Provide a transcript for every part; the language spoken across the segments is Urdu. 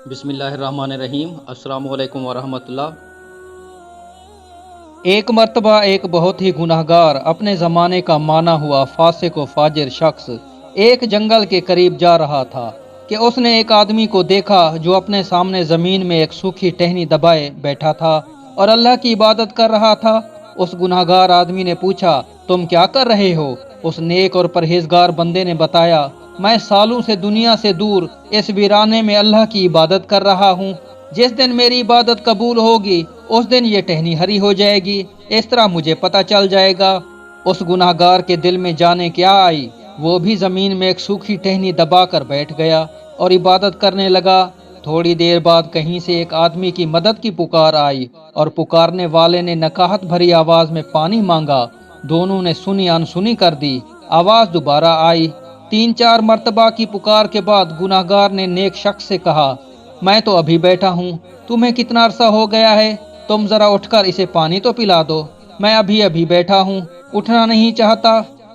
بسم اللہ الرحمن الرحیم۔ السلام علیکم ورحمۃ اللہ۔ ایک مرتبہ ایک بہت ہی گناہگار اپنے زمانے کا مانا ہوا فاسق و فاجر شخص ایک جنگل کے قریب جا رہا تھا کہ اس نے ایک آدمی کو دیکھا جو اپنے سامنے زمین میں ایک سوکھی ٹہنی دبائے بیٹھا تھا اور اللہ کی عبادت کر رہا تھا۔ اس گناہگار آدمی نے پوچھا، تم کیا کر رہے ہو؟ اس نیک اور پرہیزگار بندے نے بتایا، میں سالوں سے دنیا سے دور اس ویرانے میں اللہ کی عبادت کر رہا ہوں۔ جس دن میری عبادت قبول ہوگی اس دن یہ ٹہنی ہری ہو جائے گی، اس طرح مجھے پتہ چل جائے گا۔ اس گناہگار کے دل میں جانے کیا آئی، وہ بھی زمین میں ایک سوکھی ٹہنی دبا کر بیٹھ گیا اور عبادت کرنے لگا۔ تھوڑی دیر بعد کہیں سے ایک آدمی کی مدد کی پکار آئی اور پکارنے والے نے نکاہت بھری آواز میں پانی مانگا۔ دونوں نے سنی انسنی کر دی۔ آواز دوبارہ آئی۔ 3-4 مرتبہ کی پکار کے بعد گناہگار نے نیک شخص سے کہا، میں تو ابھی بیٹھا ہوں، تمہیں کتنا عرصہ ہو گیا ہے؟ تم ذرا اٹھ کر اسے پانی تو پلا دو، میں ابھی بیٹھا ہوں، اٹھنا نہیں چاہتا۔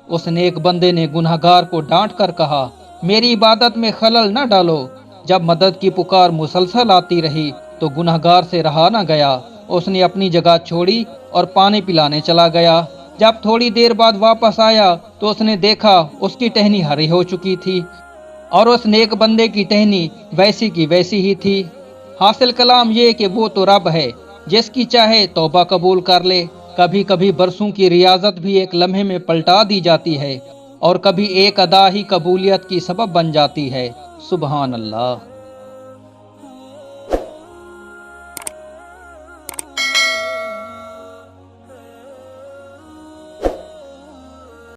اس نیک بندے نے گناہگار کو ڈانٹ کر کہا، میری عبادت میں خلل نہ ڈالو۔ جب مدد کی پکار مسلسل آتی رہی تو گناہگار سے رہا نہ گیا، اس نے اپنی جگہ چھوڑی اور پانی پلانے چلا گیا۔ جب تھوڑی دیر بعد واپس آیا تو اس نے دیکھا اس کی ٹہنی ہری ہو چکی تھی اور اس نیک بندے کی ٹہنی ویسی کی ویسی ہی تھی۔ حاصل کلام یہ کہ وہ تو رب ہے، جس کی چاہے توبہ قبول کر لے۔ کبھی کبھی برسوں کی ریاضت بھی ایک لمحے میں پلٹا دی جاتی ہے اور کبھی ایک ادا ہی قبولیت کی سبب بن جاتی ہے۔ سبحان اللہ۔